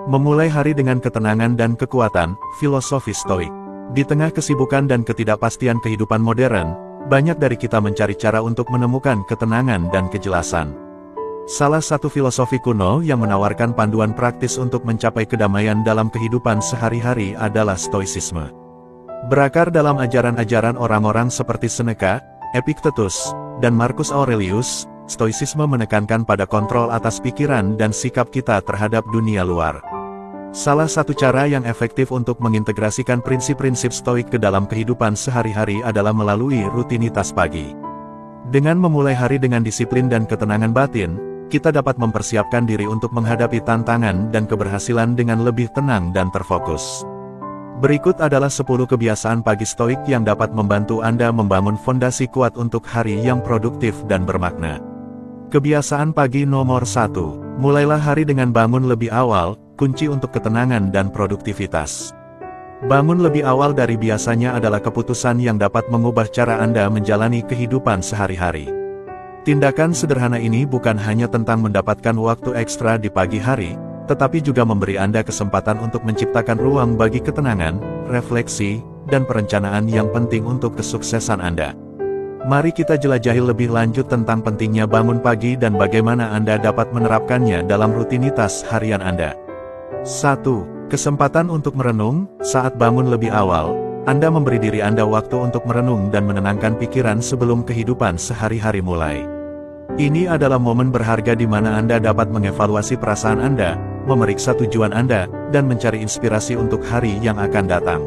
Memulai hari dengan ketenangan dan kekuatan, filosofi Stoik. Di tengah kesibukan dan ketidakpastian kehidupan modern, banyak dari kita mencari cara untuk menemukan ketenangan dan kejelasan. Salah satu filosofi kuno yang menawarkan panduan praktis untuk mencapai kedamaian dalam kehidupan sehari-hari adalah Stoicisme. Berakar dalam ajaran-ajaran orang-orang seperti Seneca, Epictetus, dan Marcus Aurelius, Stoicisme menekankan pada kontrol atas pikiran dan sikap kita terhadap dunia luar. Salah satu cara yang efektif untuk mengintegrasikan prinsip-prinsip Stoik ke dalam kehidupan sehari-hari adalah melalui rutinitas pagi. Dengan memulai hari dengan disiplin dan ketenangan batin, kita dapat mempersiapkan diri untuk menghadapi tantangan dan keberhasilan dengan lebih tenang dan terfokus. Berikut adalah 10 kebiasaan pagi Stoik yang dapat membantu Anda membangun fondasi kuat untuk hari yang produktif dan bermakna. Kebiasaan pagi nomor 1. Mulailah hari dengan bangun lebih awal, kunci untuk ketenangan dan produktivitas. Bangun lebih awal dari biasanya adalah keputusan yang dapat mengubah cara Anda menjalani kehidupan sehari-hari. Tindakan sederhana ini bukan hanya tentang mendapatkan waktu ekstra di pagi hari, tetapi juga memberi Anda kesempatan untuk menciptakan ruang bagi ketenangan, refleksi, dan perencanaan yang penting untuk kesuksesan Anda. Mari kita jelajahi lebih lanjut tentang pentingnya bangun pagi dan bagaimana Anda dapat menerapkannya dalam rutinitas harian Anda. 1. Kesempatan untuk merenung. Saat bangun lebih awal, Anda memberi diri Anda waktu untuk merenung dan menenangkan pikiran sebelum kehidupan sehari-hari mulai. Ini adalah momen berharga di mana Anda dapat mengevaluasi perasaan Anda, memeriksa tujuan Anda, dan mencari inspirasi untuk hari yang akan datang.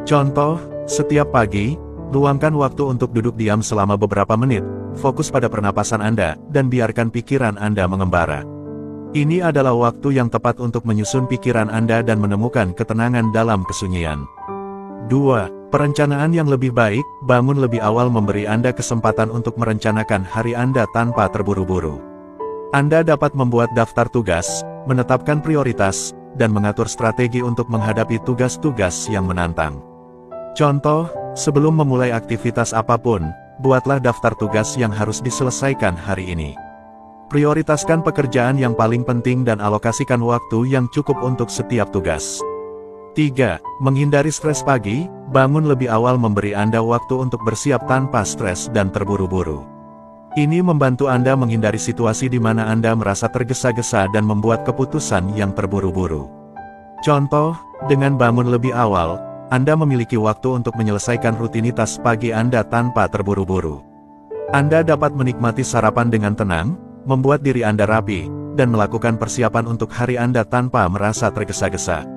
Contoh, setiap pagi, luangkan waktu untuk duduk diam selama beberapa menit, fokus pada pernapasan Anda, dan biarkan pikiran Anda mengembara. Ini adalah waktu yang tepat untuk menyusun pikiran Anda dan menemukan ketenangan dalam kesunyian. 2. Perencanaan yang lebih baik. Bangun lebih awal memberi Anda kesempatan untuk merencanakan hari Anda tanpa terburu-buru. Anda dapat membuat daftar tugas, menetapkan prioritas, dan mengatur strategi untuk menghadapi tugas-tugas yang menantang. Contoh, sebelum memulai aktivitas apapun, buatlah daftar tugas yang harus diselesaikan hari ini. Prioritaskan pekerjaan yang paling penting dan alokasikan waktu yang cukup untuk setiap tugas. 3. Menghindari stres pagi. Bangun lebih awal memberi Anda waktu untuk bersiap tanpa stres dan terburu-buru. Ini membantu Anda menghindari situasi di mana Anda merasa tergesa-gesa dan membuat keputusan yang terburu-buru. Contoh, dengan bangun lebih awal, Anda memiliki waktu untuk menyelesaikan rutinitas pagi Anda tanpa terburu-buru. Anda dapat menikmati sarapan dengan tenang, membuat diri Anda rapi, dan melakukan persiapan untuk hari Anda tanpa merasa tergesa-gesa.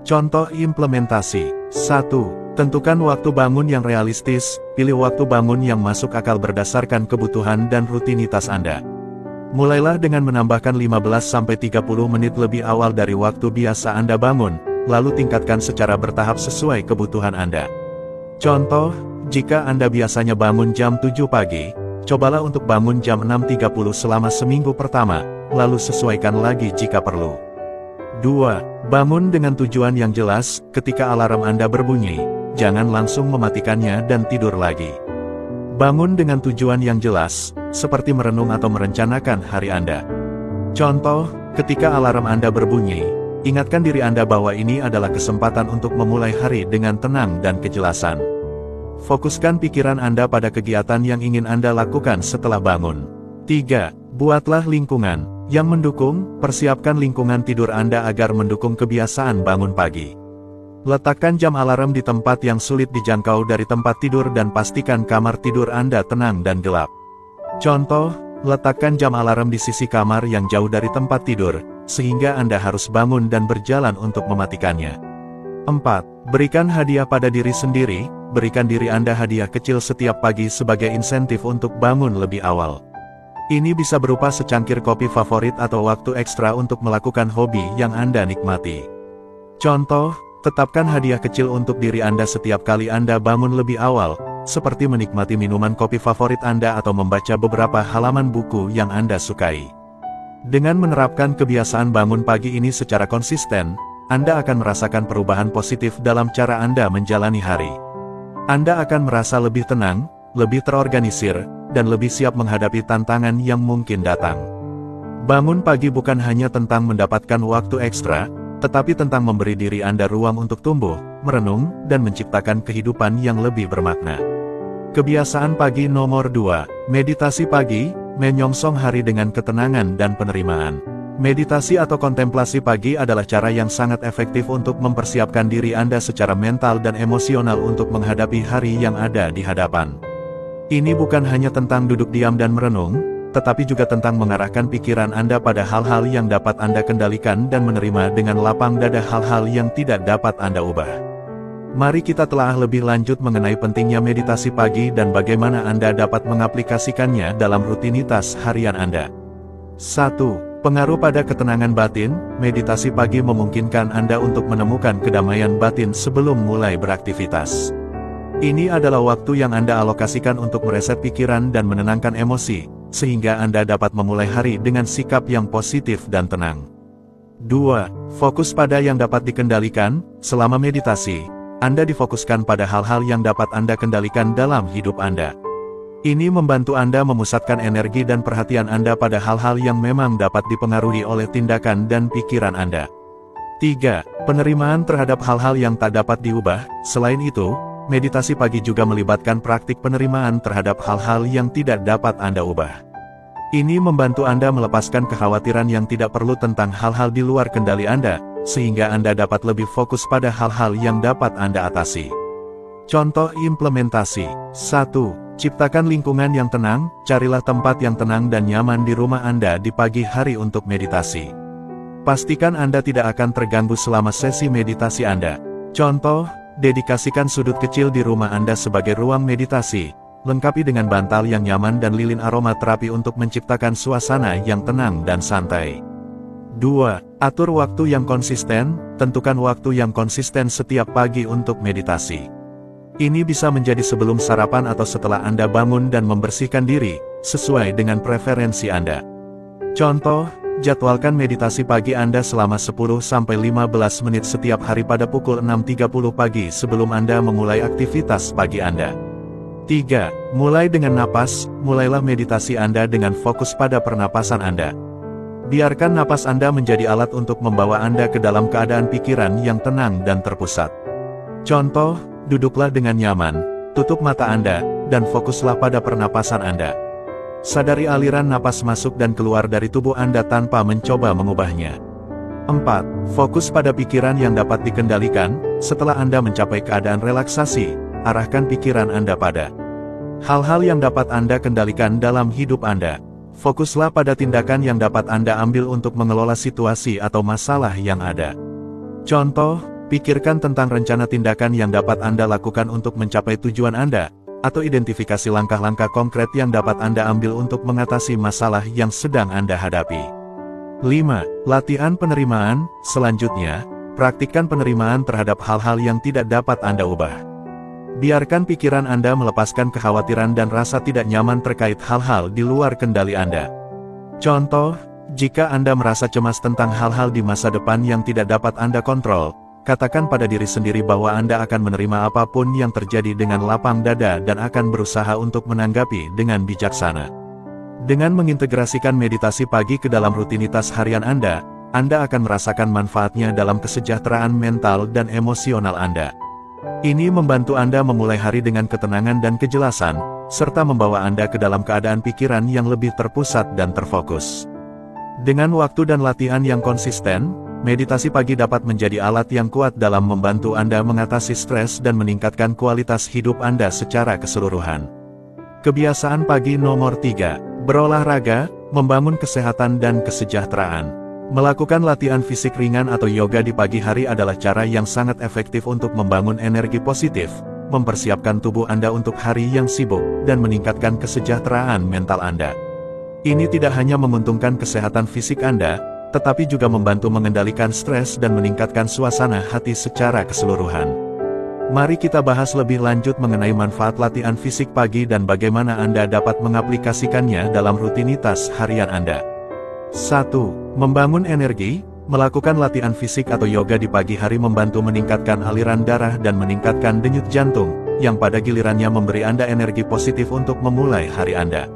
Contoh implementasi. 1. Tentukan waktu bangun yang realistis. Pilih waktu bangun yang masuk akal berdasarkan kebutuhan dan rutinitas Anda. Mulailah dengan menambahkan 15-30 menit lebih awal dari waktu biasa Anda bangun, lalu tingkatkan secara bertahap sesuai kebutuhan Anda. Contoh, jika Anda biasanya bangun jam 7 pagi, cobalah untuk bangun jam 6.30 selama seminggu pertama, lalu sesuaikan lagi jika perlu. 2. Bangun dengan tujuan yang jelas. Ketika alarm Anda berbunyi, jangan langsung mematikannya dan tidur lagi. Bangun dengan tujuan yang jelas, seperti merenung atau merencanakan hari Anda. Contoh, ketika alarm Anda berbunyi, ingatkan diri Anda bahwa ini adalah kesempatan untuk memulai hari dengan tenang dan kejelasan. Fokuskan pikiran Anda pada kegiatan yang ingin Anda lakukan setelah bangun. 3. Buatlah lingkungan yang mendukung. Persiapkan lingkungan tidur Anda agar mendukung kebiasaan bangun pagi. Letakkan jam alarm di tempat yang sulit dijangkau dari tempat tidur dan pastikan kamar tidur Anda tenang dan gelap. Contoh, letakkan jam alarm di sisi kamar yang jauh dari tempat tidur, sehingga Anda harus bangun dan berjalan untuk mematikannya. 4. Berikan hadiah pada diri sendiri. Berikan diri Anda hadiah kecil setiap pagi sebagai insentif untuk bangun lebih awal. Ini bisa berupa secangkir kopi favorit atau waktu ekstra untuk melakukan hobi yang Anda nikmati. Contoh, tetapkan hadiah kecil untuk diri Anda setiap kali Anda bangun lebih awal, seperti menikmati minuman kopi favorit Anda atau membaca beberapa halaman buku yang Anda sukai. Dengan menerapkan kebiasaan bangun pagi ini secara konsisten, Anda akan merasakan perubahan positif dalam cara Anda menjalani hari. Anda akan merasa lebih tenang, lebih terorganisir, dan lebih siap menghadapi tantangan yang mungkin datang. Bangun pagi bukan hanya tentang mendapatkan waktu ekstra, tetapi tentang memberi diri Anda ruang untuk tumbuh, merenung, dan menciptakan kehidupan yang lebih bermakna. Kebiasaan pagi nomor 2, meditasi pagi, menyongsong hari dengan ketenangan dan penerimaan. Meditasi atau kontemplasi pagi adalah cara yang sangat efektif untuk mempersiapkan diri Anda secara mental dan emosional untuk menghadapi hari yang ada di hadapan. Ini bukan hanya tentang duduk diam dan merenung, tetapi juga tentang mengarahkan pikiran Anda pada hal-hal yang dapat Anda kendalikan dan menerima dengan lapang dada hal-hal yang tidak dapat Anda ubah. Mari kita telah lebih lanjut mengenai pentingnya meditasi pagi dan bagaimana Anda dapat mengaplikasikannya dalam rutinitas harian Anda. 1. Pengaruh pada ketenangan batin. Meditasi pagi memungkinkan Anda untuk menemukan kedamaian batin sebelum mulai beraktivitas. Ini adalah waktu yang Anda alokasikan untuk mereset pikiran dan menenangkan emosi, sehingga Anda dapat memulai hari dengan sikap yang positif dan tenang. 2. Fokus pada yang dapat dikendalikan. Selama meditasi, Anda difokuskan pada hal-hal yang dapat Anda kendalikan dalam hidup Anda. Ini membantu Anda memusatkan energi dan perhatian Anda pada hal-hal yang memang dapat dipengaruhi oleh tindakan dan pikiran Anda. 3. Penerimaan terhadap hal-hal yang tak dapat diubah. Selain itu, meditasi pagi juga melibatkan praktik penerimaan terhadap hal-hal yang tidak dapat Anda ubah. Ini membantu Anda melepaskan kekhawatiran yang tidak perlu tentang hal-hal di luar kendali Anda, sehingga Anda dapat lebih fokus pada hal-hal yang dapat Anda atasi. Contoh implementasi. 1. Ciptakan lingkungan yang tenang. Carilah tempat yang tenang dan nyaman di rumah Anda di pagi hari untuk meditasi. Pastikan Anda tidak akan terganggu selama sesi meditasi Anda. Contoh, dedikasikan sudut kecil di rumah Anda sebagai ruang meditasi, lengkapi dengan bantal yang nyaman dan lilin aromaterapi untuk menciptakan suasana yang tenang dan santai. 2. Atur waktu yang konsisten. Tentukan waktu yang konsisten setiap pagi untuk meditasi. Ini bisa menjadi sebelum sarapan atau setelah Anda bangun dan membersihkan diri, sesuai dengan preferensi Anda. Contoh, jadwalkan meditasi pagi Anda selama 10-15 menit setiap hari pada pukul 6.30 pagi sebelum Anda memulai aktivitas pagi Anda. 3. Mulai dengan napas. Mulailah meditasi Anda dengan fokus pada pernapasan Anda. Biarkan napas Anda menjadi alat untuk membawa Anda ke dalam keadaan pikiran yang tenang dan terpusat. Contoh, duduklah dengan nyaman, tutup mata Anda, dan fokuslah pada pernapasan Anda. Sadari aliran napas masuk dan keluar dari tubuh Anda tanpa mencoba mengubahnya. 4. Fokus pada pikiran yang dapat dikendalikan. Setelah Anda mencapai keadaan relaksasi, arahkan pikiran Anda pada hal-hal yang dapat Anda kendalikan dalam hidup Anda. Fokuslah pada tindakan yang dapat Anda ambil untuk mengelola situasi atau masalah yang ada. Contoh, pikirkan tentang rencana tindakan yang dapat Anda lakukan untuk mencapai tujuan Anda, atau identifikasi langkah-langkah konkret yang dapat Anda ambil untuk mengatasi masalah yang sedang Anda hadapi. 5. Latihan penerimaan. Selanjutnya, praktikkan penerimaan terhadap hal-hal yang tidak dapat Anda ubah. Biarkan pikiran Anda melepaskan kekhawatiran dan rasa tidak nyaman terkait hal-hal di luar kendali Anda. Contoh, jika Anda merasa cemas tentang hal-hal di masa depan yang tidak dapat Anda kontrol, katakan pada diri sendiri bahwa Anda akan menerima apapun yang terjadi dengan lapang dada dan akan berusaha untuk menanggapi dengan bijaksana. Dengan mengintegrasikan meditasi pagi ke dalam rutinitas harian Anda akan merasakan manfaatnya dalam kesejahteraan mental dan emosional Anda. Ini membantu Anda memulai hari dengan ketenangan dan kejelasan, serta membawa Anda ke dalam keadaan pikiran yang lebih terpusat dan terfokus. Dengan waktu dan latihan yang konsisten, meditasi pagi dapat menjadi alat yang kuat dalam membantu Anda mengatasi stres dan meningkatkan kualitas hidup Anda secara keseluruhan. Kebiasaan pagi nomor 3. Berolahraga, membangun kesehatan dan kesejahteraan. Melakukan latihan fisik ringan atau yoga di pagi hari adalah cara yang sangat efektif untuk membangun energi positif, mempersiapkan tubuh Anda untuk hari yang sibuk, dan meningkatkan kesejahteraan mental Anda. Ini tidak hanya menguntungkan kesehatan fisik Anda, tetapi juga membantu mengendalikan stres dan meningkatkan suasana hati secara keseluruhan. Mari kita bahas lebih lanjut mengenai manfaat latihan fisik pagi dan bagaimana Anda dapat mengaplikasikannya dalam rutinitas harian Anda. 1. Membangun energi. Melakukan latihan fisik atau yoga di pagi hari membantu meningkatkan aliran darah dan meningkatkan denyut jantung, yang pada gilirannya memberi Anda energi positif untuk memulai hari Anda.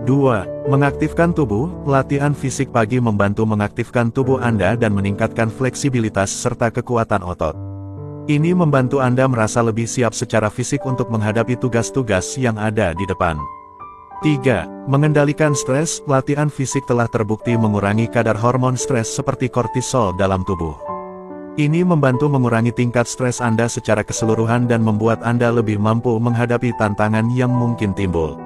2. Mengaktifkan tubuh. Latihan fisik pagi membantu mengaktifkan tubuh Anda dan meningkatkan fleksibilitas serta kekuatan otot. Ini membantu Anda merasa lebih siap secara fisik untuk menghadapi tugas-tugas yang ada di depan. 3. Mengendalikan stres. Latihan fisik telah terbukti mengurangi kadar hormon stres seperti kortisol dalam tubuh. Ini membantu mengurangi tingkat stres Anda secara keseluruhan dan membuat Anda lebih mampu menghadapi tantangan yang mungkin timbul.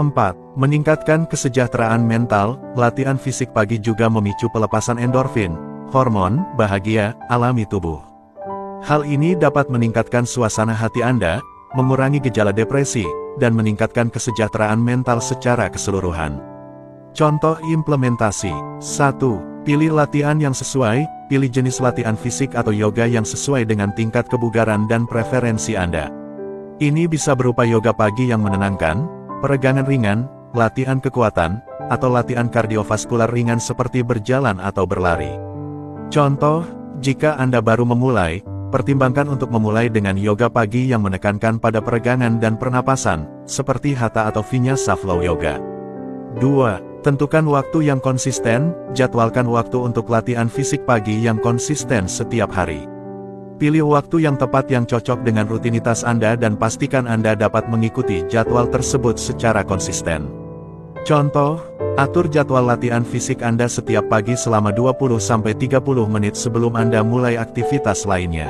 4. Meningkatkan kesejahteraan mental. Latihan fisik pagi juga memicu pelepasan endorfin, hormon bahagia alami tubuh. Hal ini dapat meningkatkan suasana hati Anda, mengurangi gejala depresi, dan meningkatkan kesejahteraan mental secara keseluruhan. Contoh implementasi. 1. Pilih latihan yang sesuai. Pilih jenis latihan fisik atau yoga yang sesuai dengan tingkat kebugaran dan preferensi Anda. Ini bisa berupa yoga pagi yang menenangkan, peregangan ringan, latihan kekuatan, atau latihan kardiovaskular ringan seperti berjalan atau berlari. Contoh, jika Anda baru memulai, pertimbangkan untuk memulai dengan yoga pagi yang menekankan pada peregangan dan pernapasan, seperti Hatha atau Vinyasa Flow Yoga. 2. Tentukan waktu yang konsisten. Jadwalkan waktu untuk latihan fisik pagi yang konsisten setiap hari. Pilih waktu yang tepat yang cocok dengan rutinitas Anda dan pastikan Anda dapat mengikuti jadwal tersebut secara konsisten. Contoh, atur jadwal latihan fisik Anda setiap pagi selama 20-30 menit sebelum Anda mulai aktivitas lainnya.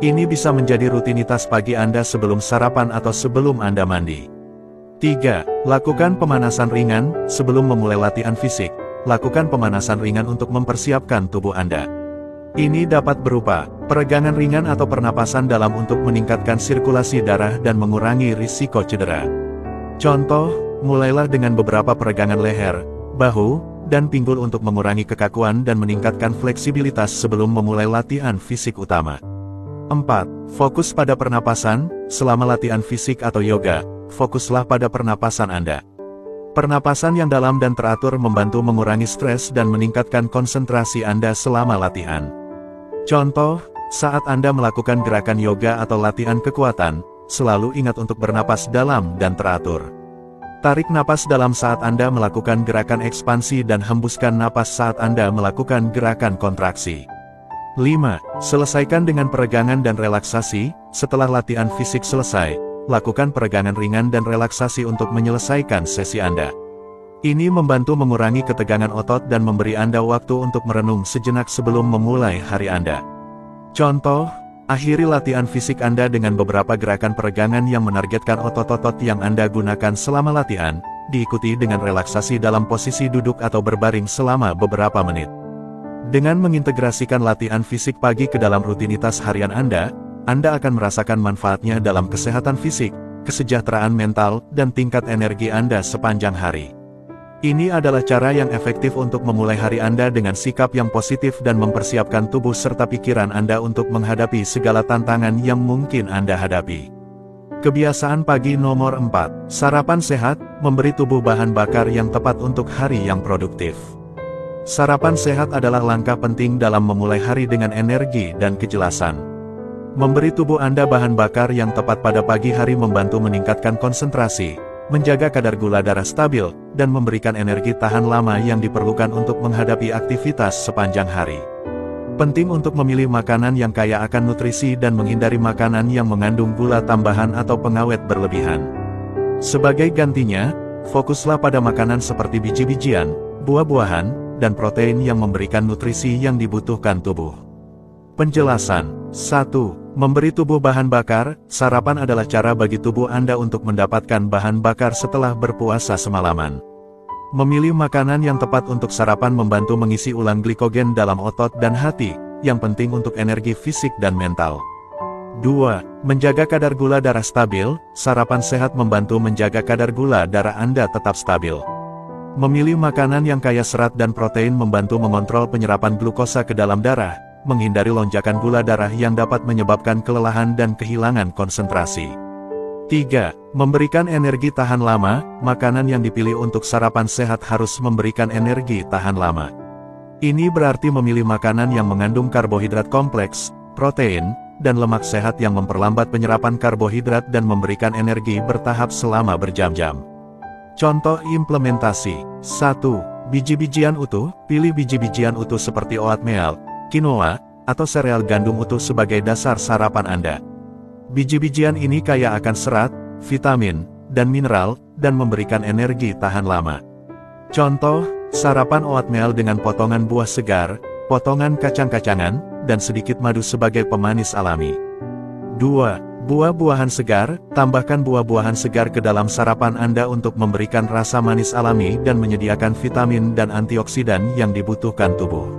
Ini bisa menjadi rutinitas pagi Anda sebelum sarapan atau sebelum Anda mandi. 3. Lakukan pemanasan ringan. Sebelum memulai latihan fisik, lakukan pemanasan ringan untuk mempersiapkan tubuh Anda. Ini dapat berupa peregangan ringan atau pernapasan dalam untuk meningkatkan sirkulasi darah dan mengurangi risiko cedera. Contoh, mulailah dengan beberapa peregangan leher, bahu, dan pinggul untuk mengurangi kekakuan dan meningkatkan fleksibilitas sebelum memulai latihan fisik utama. 4. Fokus pada pernapasan. Selama latihan fisik atau yoga, fokuslah pada pernapasan Anda. Pernapasan yang dalam dan teratur membantu mengurangi stres dan meningkatkan konsentrasi Anda selama latihan. Contoh, saat Anda melakukan gerakan yoga atau latihan kekuatan, selalu ingat untuk bernapas dalam dan teratur. Tarik napas dalam saat Anda melakukan gerakan ekspansi dan hembuskan napas saat Anda melakukan gerakan kontraksi. 5. Selesaikan dengan peregangan dan relaksasi. Setelah latihan fisik selesai, lakukan peregangan ringan dan relaksasi untuk menyelesaikan sesi Anda. Ini membantu mengurangi ketegangan otot dan memberi Anda waktu untuk merenung sejenak sebelum memulai hari Anda. Contoh, akhiri latihan fisik Anda dengan beberapa gerakan peregangan yang menargetkan otot-otot yang Anda gunakan selama latihan, diikuti dengan relaksasi dalam posisi duduk atau berbaring selama beberapa menit. Dengan mengintegrasikan latihan fisik pagi ke dalam rutinitas harian Anda akan merasakan manfaatnya dalam kesehatan fisik, kesejahteraan mental, dan tingkat energi Anda sepanjang hari. Ini adalah cara yang efektif untuk memulai hari Anda dengan sikap yang positif dan mempersiapkan tubuh serta pikiran Anda untuk menghadapi segala tantangan yang mungkin Anda hadapi. Kebiasaan pagi nomor 4. Sarapan sehat, memberi tubuh bahan bakar yang tepat untuk hari yang produktif. Sarapan sehat adalah langkah penting dalam memulai hari dengan energi dan kejelasan. Memberi tubuh Anda bahan bakar yang tepat pada pagi hari membantu meningkatkan konsentrasi, menjaga kadar gula darah stabil, dan memberikan energi tahan lama yang diperlukan untuk menghadapi aktivitas sepanjang hari. Penting untuk memilih makanan yang kaya akan nutrisi dan menghindari makanan yang mengandung gula tambahan atau pengawet berlebihan. Sebagai gantinya, fokuslah pada makanan seperti biji-bijian, buah-buahan, dan protein yang memberikan nutrisi yang dibutuhkan tubuh. Penjelasan. 1. Memberi tubuh bahan bakar. Sarapan adalah cara bagi tubuh Anda untuk mendapatkan bahan bakar setelah berpuasa semalaman. Memilih makanan yang tepat untuk sarapan membantu mengisi ulang glikogen dalam otot dan hati, yang penting untuk energi fisik dan mental. 2. Menjaga kadar gula darah stabil. Sarapan sehat membantu menjaga kadar gula darah Anda tetap stabil. Memilih makanan yang kaya serat dan protein membantu mengontrol penyerapan glukosa ke dalam darah, menghindari lonjakan gula darah yang dapat menyebabkan kelelahan dan kehilangan konsentrasi. 3. Memberikan energi tahan lama. Makanan yang dipilih untuk sarapan sehat harus memberikan energi tahan lama. Ini berarti memilih makanan yang mengandung karbohidrat kompleks, protein, dan lemak sehat yang memperlambat penyerapan karbohidrat dan memberikan energi bertahap selama berjam-jam. Contoh implementasi. 1. Biji-bijian utuh. Pilih biji-bijian utuh seperti oatmeal, quinoa, atau sereal gandum utuh sebagai dasar sarapan Anda. Biji-bijian ini kaya akan serat, vitamin, dan mineral, dan memberikan energi tahan lama. Contoh, sarapan oatmeal dengan potongan buah segar, potongan kacang-kacangan, dan sedikit madu sebagai pemanis alami. 2. Buah-buahan segar. Tambahkan buah-buahan segar ke dalam sarapan Anda untuk memberikan rasa manis alami dan menyediakan vitamin dan antioksidan yang dibutuhkan tubuh.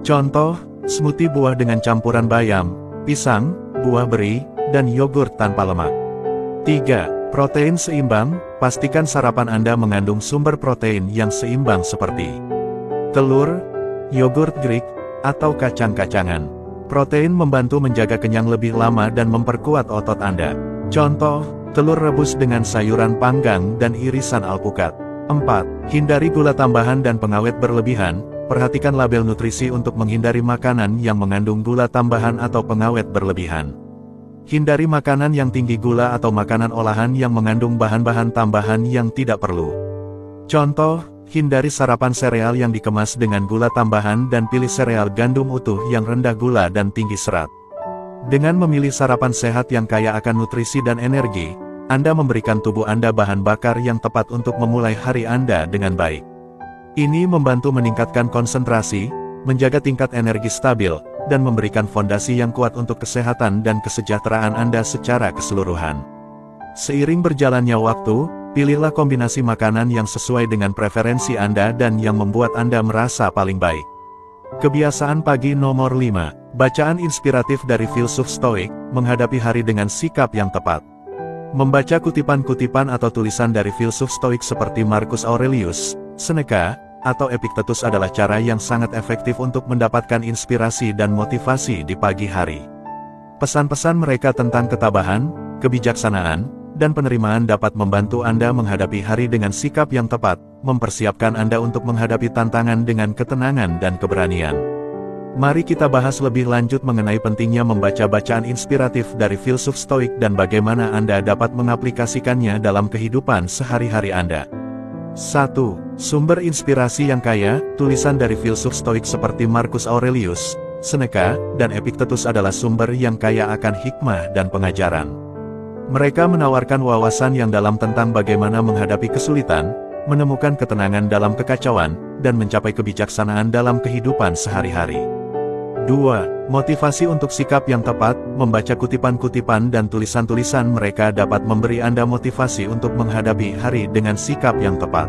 Contoh, smoothie buah dengan campuran bayam, pisang, buah beri, dan yogurt tanpa lemak. 3. Protein seimbang. Pastikan sarapan Anda mengandung sumber protein yang seimbang seperti telur, yogurt Greek, atau kacang-kacangan. Protein membantu menjaga kenyang lebih lama dan memperkuat otot Anda. Contoh, telur rebus dengan sayuran panggang dan irisan alpukat. 4. Hindari gula tambahan dan pengawet berlebihan. Perhatikan label nutrisi untuk menghindari makanan yang mengandung gula tambahan atau pengawet berlebihan. Hindari makanan yang tinggi gula atau makanan olahan yang mengandung bahan-bahan tambahan yang tidak perlu. Contoh, hindari sarapan sereal yang dikemas dengan gula tambahan dan pilih sereal gandum utuh yang rendah gula dan tinggi serat. Dengan memilih sarapan sehat yang kaya akan nutrisi dan energi, Anda memberikan tubuh Anda bahan bakar yang tepat untuk memulai hari Anda dengan baik. Ini membantu meningkatkan konsentrasi, menjaga tingkat energi stabil, dan memberikan fondasi yang kuat untuk kesehatan dan kesejahteraan Anda secara keseluruhan. Seiring berjalannya waktu, pilihlah kombinasi makanan yang sesuai dengan preferensi Anda dan yang membuat Anda merasa paling baik. Kebiasaan pagi nomor 5. Bacaan inspiratif dari filsuf Stoik, menghadapi hari dengan sikap yang tepat. Membaca kutipan-kutipan atau tulisan dari filsuf Stoik seperti Marcus Aurelius, Seneca, atau Epictetus adalah cara yang sangat efektif untuk mendapatkan inspirasi dan motivasi di pagi hari. Pesan-pesan mereka tentang ketabahan, kebijaksanaan, dan penerimaan dapat membantu Anda menghadapi hari dengan sikap yang tepat, mempersiapkan Anda untuk menghadapi tantangan dengan ketenangan dan keberanian. Mari kita bahas lebih lanjut mengenai pentingnya membaca bacaan inspiratif dari filsuf Stoik dan bagaimana Anda dapat mengaplikasikannya dalam kehidupan sehari-hari Anda. 1. Sumber inspirasi yang kaya. Tulisan dari filsuf Stoik seperti Marcus Aurelius, Seneca, dan Epictetus adalah sumber yang kaya akan hikmah dan pengajaran. Mereka menawarkan wawasan yang dalam tentang bagaimana menghadapi kesulitan, menemukan ketenangan dalam kekacauan, dan mencapai kebijaksanaan dalam kehidupan sehari-hari. 2. Motivasi untuk sikap yang tepat. Membaca kutipan-kutipan dan tulisan-tulisan mereka dapat memberi Anda motivasi untuk menghadapi hari dengan sikap yang tepat.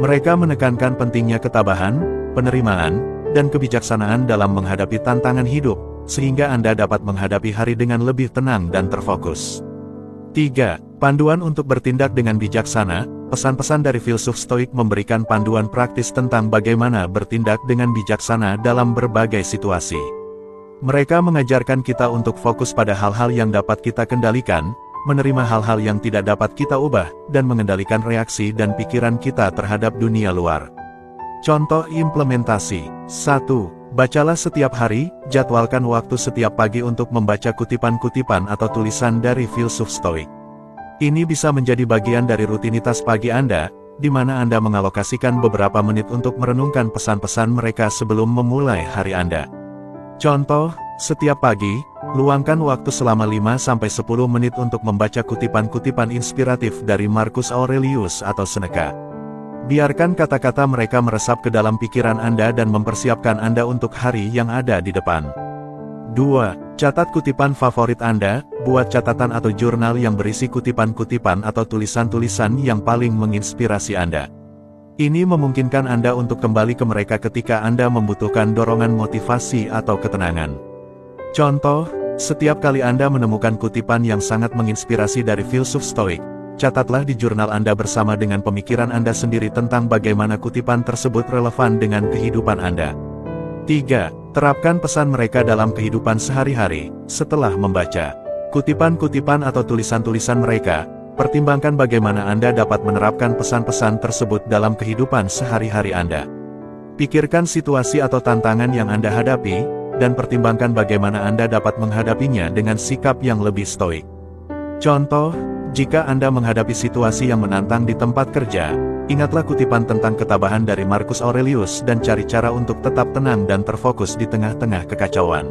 Mereka menekankan pentingnya ketabahan, penerimaan, dan kebijaksanaan dalam menghadapi tantangan hidup, sehingga Anda dapat menghadapi hari dengan lebih tenang dan terfokus. 3. Panduan untuk bertindak dengan bijaksana. Pesan-pesan dari filsuf Stoik memberikan panduan praktis tentang bagaimana bertindak dengan bijaksana dalam berbagai situasi. Mereka mengajarkan kita untuk fokus pada hal-hal yang dapat kita kendalikan, menerima hal-hal yang tidak dapat kita ubah, dan mengendalikan reaksi dan pikiran kita terhadap dunia luar. Contoh implementasi. 1. Bacalah setiap hari. Jadwalkan waktu setiap pagi untuk membaca kutipan-kutipan atau tulisan dari filsuf Stoik. Ini bisa menjadi bagian dari rutinitas pagi Anda, di mana Anda mengalokasikan beberapa menit untuk merenungkan pesan-pesan mereka sebelum memulai hari Anda. Contoh, setiap pagi, luangkan waktu selama 5-10 menit untuk membaca kutipan-kutipan inspiratif dari Marcus Aurelius atau Seneca. Biarkan kata-kata mereka meresap ke dalam pikiran Anda dan mempersiapkan Anda untuk hari yang ada di depan. 2. Catat kutipan favorit Anda. Buat catatan atau jurnal yang berisi kutipan-kutipan atau tulisan-tulisan yang paling menginspirasi Anda. Ini memungkinkan Anda untuk kembali ke mereka ketika Anda membutuhkan dorongan motivasi atau ketenangan. Contoh, setiap kali Anda menemukan kutipan yang sangat menginspirasi dari filsuf Stoik, catatlah di jurnal Anda bersama dengan pemikiran Anda sendiri tentang bagaimana kutipan tersebut relevan dengan kehidupan Anda. 3. Terapkan pesan mereka dalam kehidupan sehari-hari. Setelah membaca kutipan-kutipan atau tulisan-tulisan mereka, pertimbangkan bagaimana Anda dapat menerapkan pesan-pesan tersebut dalam kehidupan sehari-hari Anda. Pikirkan situasi atau tantangan yang Anda hadapi, dan pertimbangkan bagaimana Anda dapat menghadapinya dengan sikap yang lebih stoik. Contoh, Jika Anda menghadapi situasi yang menantang di tempat kerja, ingatlah kutipan tentang ketabahan dari Marcus Aurelius dan cari cara untuk tetap tenang dan terfokus di tengah-tengah kekacauan.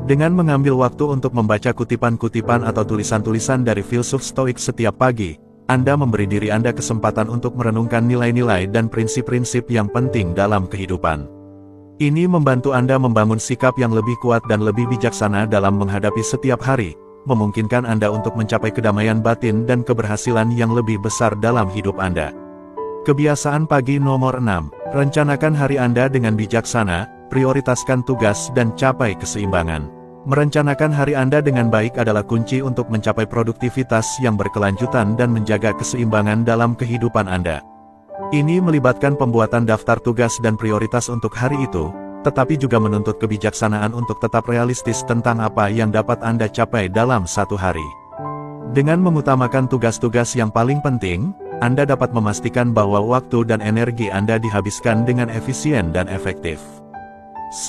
Dengan mengambil waktu untuk membaca kutipan-kutipan atau tulisan-tulisan dari filsuf Stoik setiap pagi, Anda memberi diri Anda kesempatan untuk merenungkan nilai-nilai dan prinsip-prinsip yang penting dalam kehidupan. Ini membantu Anda membangun sikap yang lebih kuat dan lebih bijaksana dalam menghadapi setiap hari, memungkinkan Anda untuk mencapai kedamaian batin dan keberhasilan yang lebih besar dalam hidup Anda. Kebiasaan pagi nomor 6. Rencanakan hari Anda dengan bijaksana, prioritaskan tugas dan capai keseimbangan. Merencanakan hari Anda dengan baik adalah kunci untuk mencapai produktivitas yang berkelanjutan dan menjaga keseimbangan dalam kehidupan Anda. Ini melibatkan pembuatan daftar tugas dan prioritas untuk hari itu, tetapi juga menuntut kebijaksanaan untuk tetap realistis tentang apa yang dapat Anda capai dalam satu hari. Dengan mengutamakan tugas-tugas yang paling penting, Anda dapat memastikan bahwa waktu dan energi Anda dihabiskan dengan efisien dan efektif.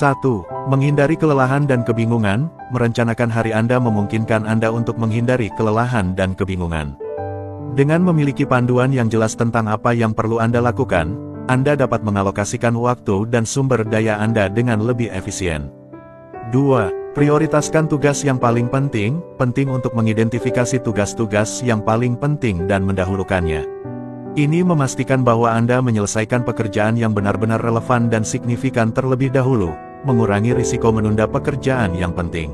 1. Menghindari kelelahan dan kebingungan. Merencanakan hari Anda memungkinkan Anda untuk menghindari kelelahan dan kebingungan. Dengan memiliki panduan yang jelas tentang apa yang perlu Anda lakukan, Anda dapat mengalokasikan waktu dan sumber daya Anda dengan lebih efisien. 2. Prioritaskan tugas yang paling penting. Penting untuk mengidentifikasi tugas-tugas yang paling penting dan mendahulukannya. Ini memastikan bahwa Anda menyelesaikan pekerjaan yang benar-benar relevan dan signifikan terlebih dahulu, mengurangi risiko menunda pekerjaan yang penting.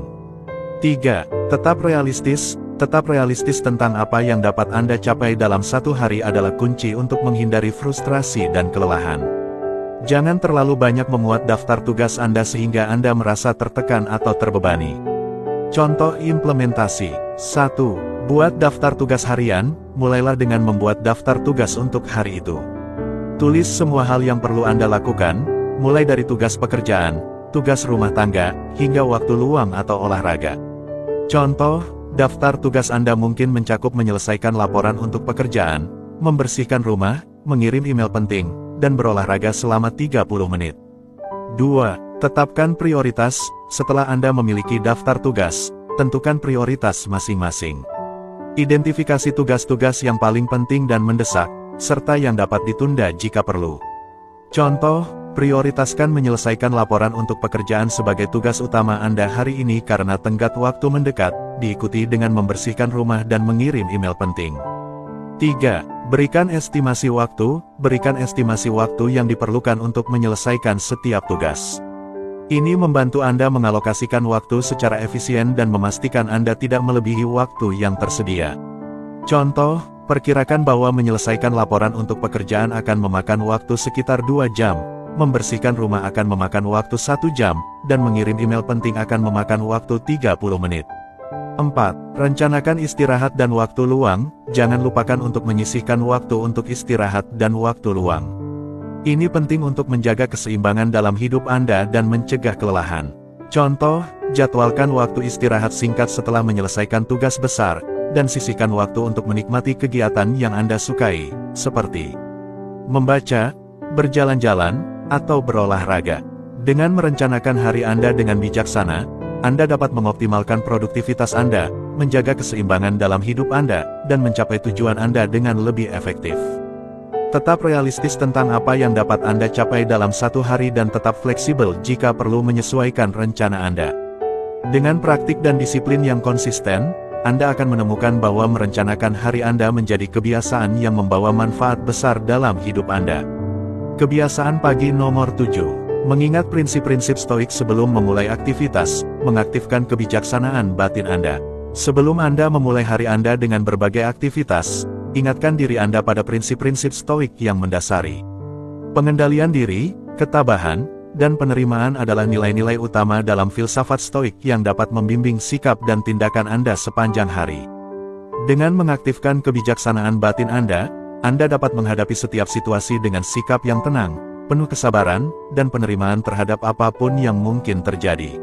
3. Tetap realistis. Tetap realistis tentang apa yang dapat Anda capai dalam satu hari adalah kunci untuk menghindari frustrasi dan kelelahan. Jangan terlalu banyak memuat daftar tugas Anda sehingga Anda merasa tertekan atau terbebani. Contoh implementasi. 1. Buat daftar tugas harian. Mulailah dengan membuat daftar tugas untuk hari itu. Tulis semua hal yang perlu Anda lakukan, mulai dari tugas pekerjaan, tugas rumah tangga, hingga waktu luang atau olahraga. Contoh, daftar tugas Anda mungkin mencakup menyelesaikan laporan untuk pekerjaan, membersihkan rumah, mengirim email penting, dan berolahraga selama 30 menit. 2. Tetapkan prioritas. Setelah Anda memiliki daftar tugas, tentukan prioritas masing-masing. Identifikasi tugas-tugas yang paling penting dan mendesak, serta yang dapat ditunda jika perlu. Contoh, prioritaskan menyelesaikan laporan untuk pekerjaan sebagai tugas utama Anda hari ini karena tenggat waktu mendekat, diikuti dengan membersihkan rumah dan mengirim email penting. 3. Berikan estimasi waktu. Berikan estimasi waktu yang diperlukan untuk menyelesaikan setiap tugas. Ini membantu Anda mengalokasikan waktu secara efisien dan memastikan Anda tidak melebihi waktu yang tersedia. Contoh, perkirakan bahwa menyelesaikan laporan untuk pekerjaan akan memakan waktu sekitar 2 jam, membersihkan rumah akan memakan waktu 1 jam, dan mengirim email penting akan memakan waktu 30 menit. 4. Rencanakan istirahat dan waktu luang. Jangan lupakan untuk menyisihkan waktu untuk istirahat dan waktu luang. Ini penting untuk menjaga keseimbangan dalam hidup Anda dan mencegah kelelahan. Contoh, jadwalkan waktu istirahat singkat setelah menyelesaikan tugas besar, dan sisihkan waktu untuk menikmati kegiatan yang Anda sukai, seperti membaca, berjalan-jalan, atau berolahraga. Dengan merencanakan hari Anda dengan bijaksana, Anda dapat mengoptimalkan produktivitas Anda, menjaga keseimbangan dalam hidup Anda, dan mencapai tujuan Anda dengan lebih efektif. Tetap realistis tentang apa yang dapat Anda capai dalam satu hari dan tetap fleksibel jika perlu menyesuaikan rencana Anda. Dengan praktik dan disiplin yang konsisten, Anda akan menemukan bahwa merencanakan hari Anda menjadi kebiasaan yang membawa manfaat besar dalam hidup Anda. Kebiasaan pagi nomor 7. Mengingat prinsip-prinsip Stoik sebelum memulai aktivitas, mengaktifkan kebijaksanaan batin Anda. Sebelum Anda memulai hari Anda dengan berbagai aktivitas, ingatkan diri Anda pada prinsip-prinsip Stoik yang mendasari. Pengendalian diri, ketabahan, dan penerimaan adalah nilai-nilai utama dalam filsafat Stoik yang dapat membimbing sikap dan tindakan Anda sepanjang hari. Dengan mengaktifkan kebijaksanaan batin Anda dapat menghadapi setiap situasi dengan sikap yang tenang, penuh kesabaran, dan penerimaan terhadap apapun yang mungkin terjadi.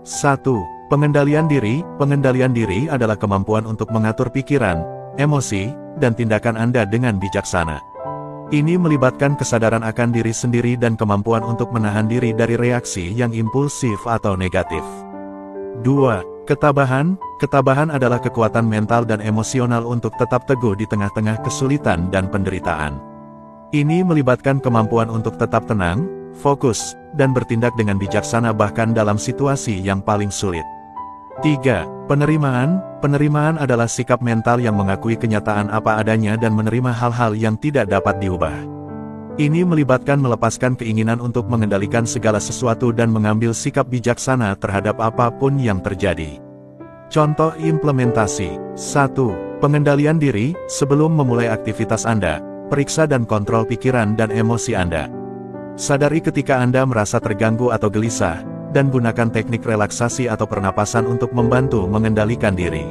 1. Pengendalian diri. Pengendalian diri adalah kemampuan untuk mengatur pikiran, emosi, dan tindakan Anda dengan bijaksana. Ini melibatkan kesadaran akan diri sendiri dan kemampuan untuk menahan diri dari reaksi yang impulsif atau negatif. 2. Ketabahan. Ketabahan adalah kekuatan mental dan emosional untuk tetap teguh di tengah-tengah kesulitan dan penderitaan. Ini melibatkan kemampuan untuk tetap tenang, fokus, dan bertindak dengan bijaksana bahkan dalam situasi yang paling sulit. 3. Penerimaan. Penerimaan adalah sikap mental yang mengakui kenyataan apa adanya dan menerima hal-hal yang tidak dapat diubah. Ini melibatkan melepaskan keinginan untuk mengendalikan segala sesuatu dan mengambil sikap bijaksana terhadap apapun yang terjadi. Contoh implementasi. 1. Pengendalian diri. Sebelum memulai aktivitas Anda, periksa dan kontrol pikiran dan emosi Anda. Sadari ketika Anda merasa terganggu atau gelisah, dan gunakan teknik relaksasi atau pernapasan untuk membantu mengendalikan diri.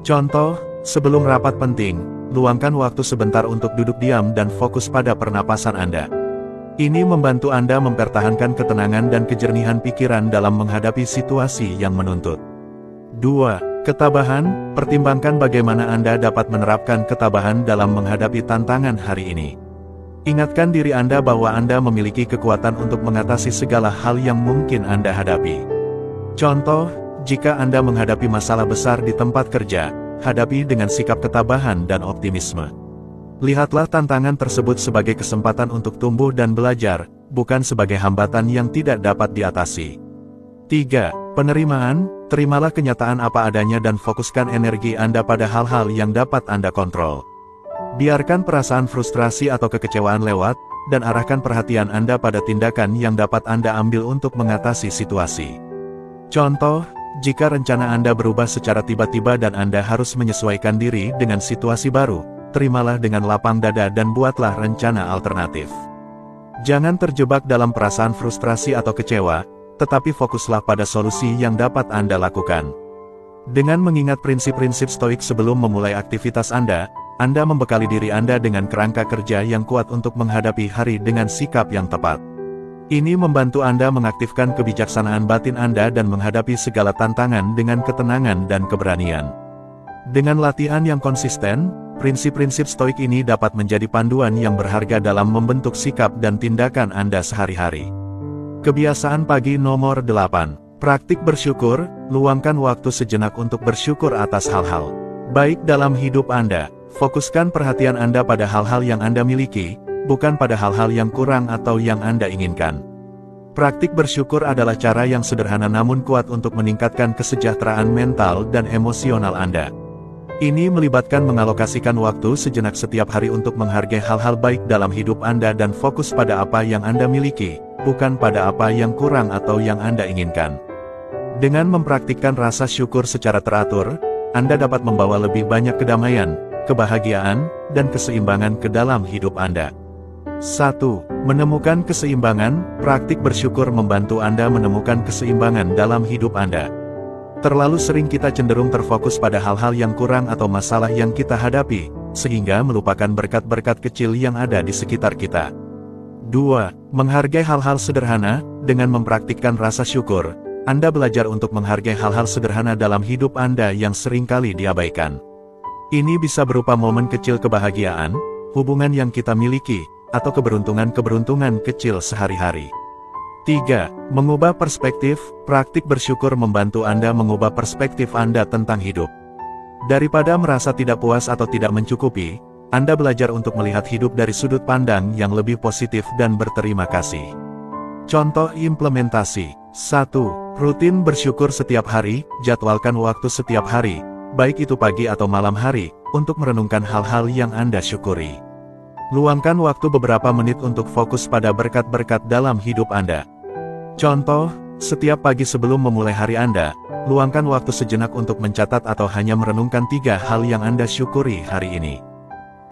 Contoh, sebelum rapat penting, luangkan waktu sebentar untuk duduk diam dan fokus pada pernapasan Anda. Ini membantu Anda mempertahankan ketenangan dan kejernihan pikiran dalam menghadapi situasi yang menuntut. 2. Ketabahan. Pertimbangkan bagaimana Anda dapat menerapkan ketabahan dalam menghadapi tantangan hari ini. Ingatkan diri Anda bahwa Anda memiliki kekuatan untuk mengatasi segala hal yang mungkin Anda hadapi. Contoh, jika Anda menghadapi masalah besar di tempat kerja, hadapi dengan sikap ketabahan dan optimisme. Lihatlah tantangan tersebut sebagai kesempatan untuk tumbuh dan belajar, bukan sebagai hambatan yang tidak dapat diatasi. 3. Penerimaan. Terimalah kenyataan apa adanya dan fokuskan energi Anda pada hal-hal yang dapat Anda kontrol. Biarkan perasaan frustrasi atau kekecewaan lewat, dan arahkan perhatian Anda pada tindakan yang dapat Anda ambil untuk mengatasi situasi. Contoh, jika rencana Anda berubah secara tiba-tiba dan Anda harus menyesuaikan diri dengan situasi baru, terimalah dengan lapang dada dan buatlah rencana alternatif. Jangan terjebak dalam perasaan frustrasi atau kecewa, tetapi fokuslah pada solusi yang dapat Anda lakukan. Dengan mengingat prinsip-prinsip stoik sebelum memulai aktivitas Anda membekali diri Anda dengan kerangka kerja yang kuat untuk menghadapi hari dengan sikap yang tepat. Ini membantu Anda mengaktifkan kebijaksanaan batin Anda dan menghadapi segala tantangan dengan ketenangan dan keberanian. Dengan latihan yang konsisten, prinsip-prinsip stoik ini dapat menjadi panduan yang berharga dalam membentuk sikap dan tindakan Anda sehari-hari. Kebiasaan pagi nomor 8. Praktik bersyukur. Luangkan waktu sejenak untuk bersyukur atas hal-hal baik dalam hidup Anda. Fokuskan perhatian Anda pada hal-hal yang Anda miliki, bukan pada hal-hal yang kurang atau yang Anda inginkan. Praktik bersyukur adalah cara yang sederhana namun kuat untuk meningkatkan kesejahteraan mental dan emosional Anda. Ini melibatkan mengalokasikan waktu sejenak setiap hari untuk menghargai hal-hal baik dalam hidup Anda dan fokus pada apa yang Anda miliki, bukan pada apa yang kurang atau yang Anda inginkan. Dengan mempraktikkan rasa syukur secara teratur, Anda dapat membawa lebih banyak kedamaian, kebahagiaan, dan keseimbangan ke dalam hidup Anda. 1. Menemukan keseimbangan. Praktik bersyukur membantu Anda menemukan keseimbangan dalam hidup Anda. Terlalu sering kita cenderung terfokus pada hal-hal yang kurang atau masalah yang kita hadapi, sehingga melupakan berkat-berkat kecil yang ada di sekitar kita. 2. Menghargai hal-hal sederhana. Dengan mempraktikkan rasa syukur, Anda belajar untuk menghargai hal-hal sederhana dalam hidup Anda yang seringkali diabaikan. Ini bisa berupa momen kecil kebahagiaan, hubungan yang kita miliki, atau keberuntungan-keberuntungan kecil sehari-hari. 3. Mengubah perspektif. Praktik bersyukur membantu Anda mengubah perspektif Anda tentang hidup. Daripada merasa tidak puas atau tidak mencukupi, Anda belajar untuk melihat hidup dari sudut pandang yang lebih positif dan berterima kasih. Contoh implementasi. 1. Rutin bersyukur setiap hari. Jadwalkan waktu setiap hari, baik itu pagi atau malam hari, untuk merenungkan hal-hal yang Anda syukuri. Luangkan waktu beberapa menit untuk fokus pada berkat-berkat dalam hidup Anda. Contoh, setiap pagi sebelum memulai hari Anda, luangkan waktu sejenak untuk mencatat atau hanya merenungkan 3 hal yang Anda syukuri hari ini.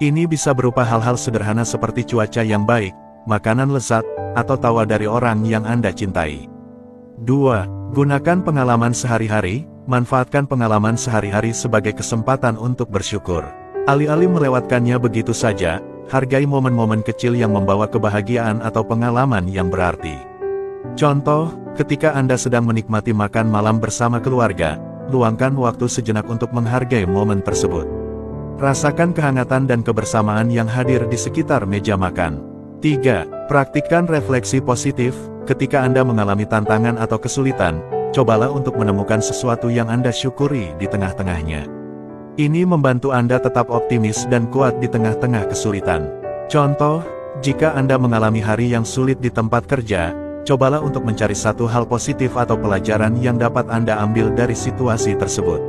Ini bisa berupa hal-hal sederhana seperti cuaca yang baik, makanan lezat, atau tawa dari orang yang Anda cintai. 2. Gunakan pengalaman sehari-hari. Manfaatkan pengalaman sehari-hari sebagai kesempatan untuk bersyukur. Alih-alih melewatkannya begitu saja, hargai momen-momen kecil yang membawa kebahagiaan atau pengalaman yang berarti. Contoh, ketika Anda sedang menikmati makan malam bersama keluarga, luangkan waktu sejenak untuk menghargai momen tersebut. Rasakan kehangatan dan kebersamaan yang hadir di sekitar meja makan. 3. Praktikkan refleksi positif. Ketika Anda mengalami tantangan atau kesulitan, cobalah untuk menemukan sesuatu yang Anda syukuri di tengah-tengahnya. Ini membantu Anda tetap optimis dan kuat di tengah-tengah kesulitan. Contoh, jika Anda mengalami hari yang sulit di tempat kerja, cobalah untuk mencari satu hal positif atau pelajaran yang dapat Anda ambil dari situasi tersebut.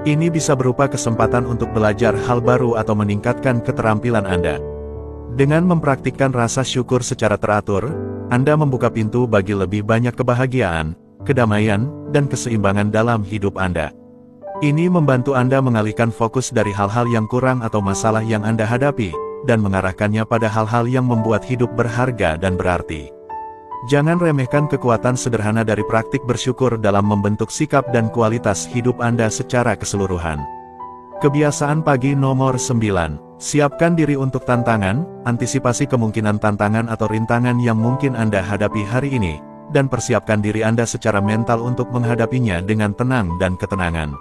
Ini bisa berupa kesempatan untuk belajar hal baru atau meningkatkan keterampilan Anda. Dengan mempraktikkan rasa syukur secara teratur, Anda membuka pintu bagi lebih banyak kebahagiaan, kedamaian, dan keseimbangan dalam hidup Anda. Ini membantu Anda mengalihkan fokus dari hal-hal yang kurang atau masalah yang Anda hadapi, dan mengarahkannya pada hal-hal yang membuat hidup berharga dan berarti. Jangan remehkan kekuatan sederhana dari praktik bersyukur dalam membentuk sikap dan kualitas hidup Anda secara keseluruhan. Kebiasaan pagi nomor 9. Siapkan diri untuk tantangan, antisipasi kemungkinan tantangan atau rintangan yang mungkin Anda hadapi hari ini, dan persiapkan diri Anda secara mental untuk menghadapinya dengan tenang dan ketenangan.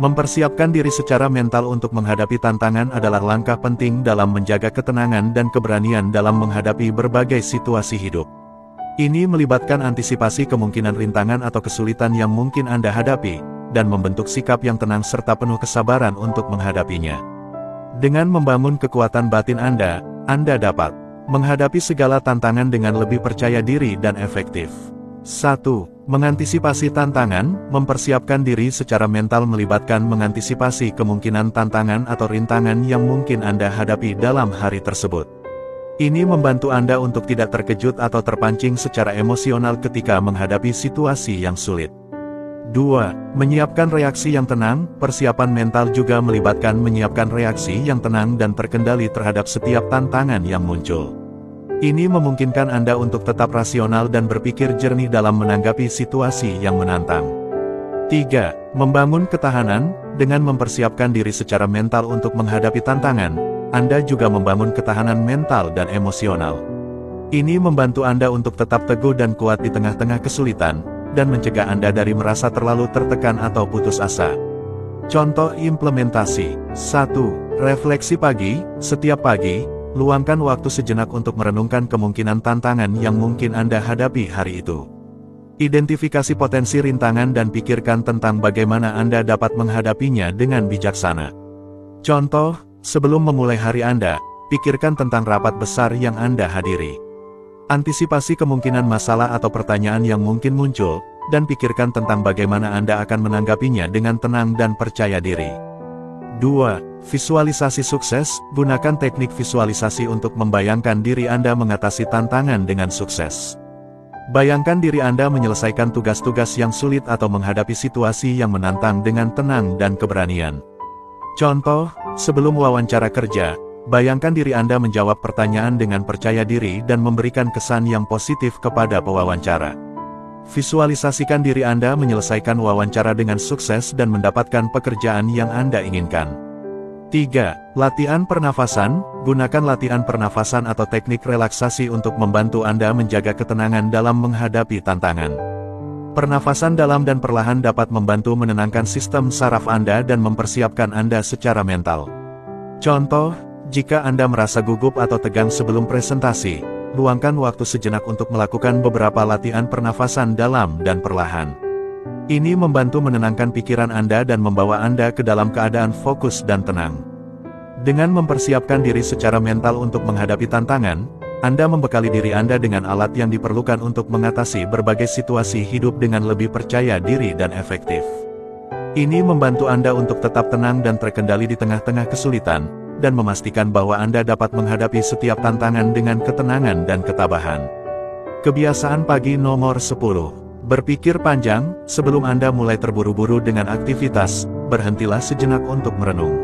Mempersiapkan diri secara mental untuk menghadapi tantangan adalah langkah penting dalam menjaga ketenangan dan keberanian dalam menghadapi berbagai situasi hidup. Ini melibatkan antisipasi kemungkinan rintangan atau kesulitan yang mungkin Anda hadapi, dan membentuk sikap yang tenang serta penuh kesabaran untuk menghadapinya. Dengan membangun kekuatan batin Anda dapat menghadapi segala tantangan dengan lebih percaya diri dan efektif. 1. Mengantisipasi tantangan. Mempersiapkan diri secara mental melibatkan mengantisipasi kemungkinan tantangan atau rintangan yang mungkin Anda hadapi dalam hari tersebut. Ini membantu Anda untuk tidak terkejut atau terpancing secara emosional ketika menghadapi situasi yang sulit. 2. Menyiapkan reaksi yang tenang. Persiapan mental juga melibatkan menyiapkan reaksi yang tenang dan terkendali terhadap setiap tantangan yang muncul. Ini memungkinkan Anda untuk tetap rasional dan berpikir jernih dalam menanggapi situasi yang menantang. 3. Membangun ketahanan. Dengan mempersiapkan diri secara mental untuk menghadapi tantangan, Anda juga membangun ketahanan mental dan emosional. Ini membantu Anda untuk tetap teguh dan kuat di tengah-tengah kesulitan, dan mencegah Anda dari merasa terlalu tertekan atau putus asa. Contoh implementasi. 1. Refleksi pagi. Setiap pagi, luangkan waktu sejenak untuk merenungkan kemungkinan tantangan yang mungkin Anda hadapi hari itu. Identifikasi potensi rintangan dan pikirkan tentang bagaimana Anda dapat menghadapinya dengan bijaksana. Contoh, sebelum memulai hari Anda, pikirkan tentang rapat besar yang Anda hadiri. Antisipasi kemungkinan masalah atau pertanyaan yang mungkin muncul, dan pikirkan tentang bagaimana Anda akan menanggapinya dengan tenang dan percaya diri. 2. Visualisasi sukses. Gunakan teknik visualisasi untuk membayangkan diri Anda mengatasi tantangan dengan sukses. Bayangkan diri Anda menyelesaikan tugas-tugas yang sulit atau menghadapi situasi yang menantang dengan tenang dan keberanian. Contoh, sebelum wawancara kerja, bayangkan diri Anda menjawab pertanyaan dengan percaya diri dan memberikan kesan yang positif kepada pewawancara. Visualisasikan diri Anda menyelesaikan wawancara dengan sukses dan mendapatkan pekerjaan yang Anda inginkan. 3. Latihan pernafasan. Gunakan latihan pernafasan atau teknik relaksasi untuk membantu Anda menjaga ketenangan dalam menghadapi tantangan. Pernafasan dalam dan perlahan dapat membantu menenangkan sistem saraf Anda dan mempersiapkan Anda secara mental. Contoh, jika Anda merasa gugup atau tegang sebelum presentasi, luangkan waktu sejenak untuk melakukan beberapa latihan pernafasan dalam dan perlahan. Ini membantu menenangkan pikiran Anda dan membawa Anda ke dalam keadaan fokus dan tenang. Dengan mempersiapkan diri secara mental untuk menghadapi tantangan, Anda membekali diri Anda dengan alat yang diperlukan untuk mengatasi berbagai situasi hidup dengan lebih percaya diri dan efektif. Ini membantu Anda untuk tetap tenang dan terkendali di tengah-tengah kesulitan, dan memastikan bahwa Anda dapat menghadapi setiap tantangan dengan ketenangan dan ketabahan. Kebiasaan pagi nomor 10. Berpikir panjang. Sebelum Anda mulai terburu-buru dengan aktivitas, berhentilah sejenak untuk merenung.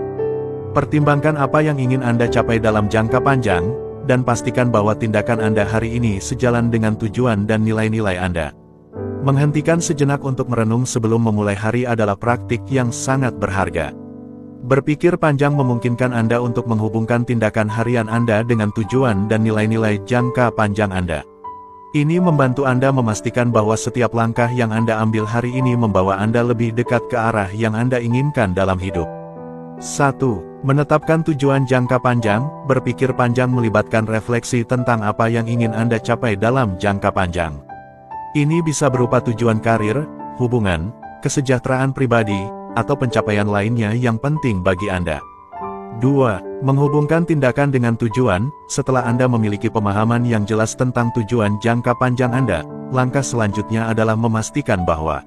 Pertimbangkan apa yang ingin Anda capai dalam jangka panjang, dan pastikan bahwa tindakan Anda hari ini sejalan dengan tujuan dan nilai-nilai Anda. Menghentikan sejenak untuk merenung sebelum memulai hari adalah praktik yang sangat berharga. Berpikir panjang memungkinkan Anda untuk menghubungkan tindakan harian Anda dengan tujuan dan nilai-nilai jangka panjang Anda. Ini membantu Anda memastikan bahwa setiap langkah yang Anda ambil hari ini membawa Anda lebih dekat ke arah yang Anda inginkan dalam hidup. 1. Menetapkan tujuan jangka panjang. Berpikir panjang melibatkan refleksi tentang apa yang ingin Anda capai dalam jangka panjang. Ini bisa berupa tujuan karir, hubungan, kesejahteraan pribadi, atau pencapaian lainnya yang penting bagi Anda. 2. Menghubungkan tindakan dengan tujuan. Setelah Anda memiliki pemahaman yang jelas tentang tujuan jangka panjang Anda, langkah selanjutnya adalah memastikan bahwa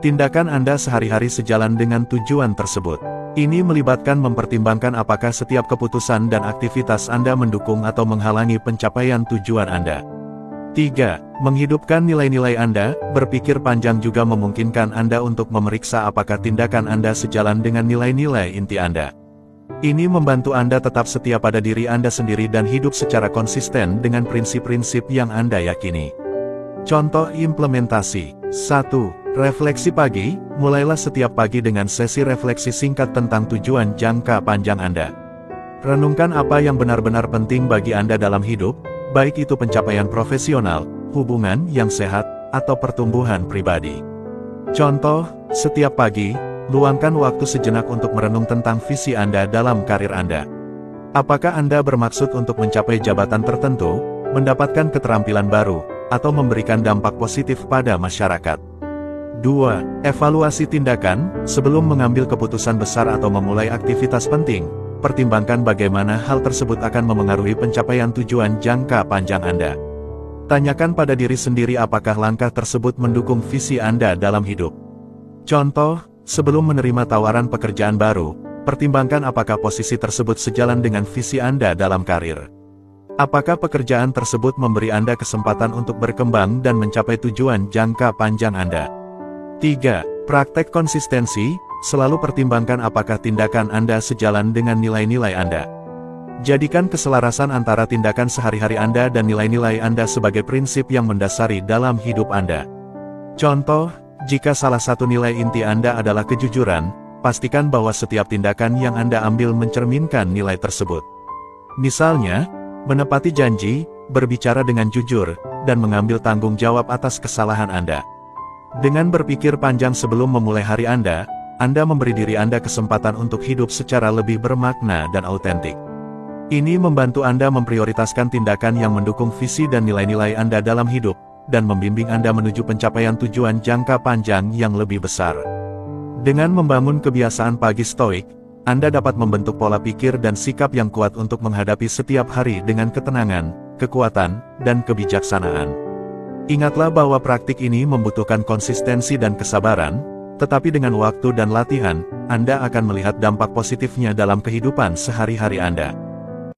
tindakan Anda sehari-hari sejalan dengan tujuan tersebut. Ini melibatkan mempertimbangkan apakah setiap keputusan dan aktivitas Anda mendukung atau menghalangi pencapaian tujuan Anda. 3. Menghidupkan nilai-nilai Anda. Berpikir panjang juga memungkinkan Anda untuk memeriksa apakah tindakan Anda sejalan dengan nilai-nilai inti Anda. Ini membantu Anda tetap setia pada diri Anda sendiri dan hidup secara konsisten dengan prinsip-prinsip yang Anda yakini. Contoh implementasi. 1. Refleksi pagi. Mulailah setiap pagi dengan sesi refleksi singkat tentang tujuan jangka panjang Anda. Renungkan apa yang benar-benar penting bagi Anda dalam hidup, baik itu pencapaian profesional, hubungan yang sehat, atau pertumbuhan pribadi. Contoh, setiap pagi, luangkan waktu sejenak untuk merenung tentang visi Anda dalam karir Anda. Apakah Anda bermaksud untuk mencapai jabatan tertentu, mendapatkan keterampilan baru, atau memberikan dampak positif pada masyarakat? 2. Evaluasi tindakan. Sebelum mengambil keputusan besar atau memulai aktivitas penting, pertimbangkan bagaimana hal tersebut akan memengaruhi pencapaian tujuan jangka panjang Anda. Tanyakan pada diri sendiri apakah langkah tersebut mendukung visi Anda dalam hidup. Contoh, sebelum menerima tawaran pekerjaan baru, pertimbangkan apakah posisi tersebut sejalan dengan visi Anda dalam karir. Apakah pekerjaan tersebut memberi Anda kesempatan untuk berkembang dan mencapai tujuan jangka panjang Anda. 3. Praktek konsistensi. Selalu pertimbangkan apakah tindakan Anda sejalan dengan nilai-nilai Anda. Jadikan keselarasan antara tindakan sehari-hari Anda dan nilai-nilai Anda sebagai prinsip yang mendasari dalam hidup Anda. Contoh, jika salah satu nilai inti Anda adalah kejujuran, pastikan bahwa setiap tindakan yang Anda ambil mencerminkan nilai tersebut. Misalnya, menepati janji, berbicara dengan jujur, dan mengambil tanggung jawab atas kesalahan Anda. Dengan berpikir panjang sebelum memulai hari Anda memberi diri Anda kesempatan untuk hidup secara lebih bermakna dan autentik. Ini membantu Anda memprioritaskan tindakan yang mendukung visi dan nilai-nilai Anda dalam hidup, dan membimbing Anda menuju pencapaian tujuan jangka panjang yang lebih besar. Dengan membangun kebiasaan pagi stoik, Anda dapat membentuk pola pikir dan sikap yang kuat untuk menghadapi setiap hari dengan ketenangan, kekuatan, dan kebijaksanaan. Ingatlah bahwa praktik ini membutuhkan konsistensi dan kesabaran, tetapi dengan waktu dan latihan, Anda akan melihat dampak positifnya dalam kehidupan sehari-hari Anda.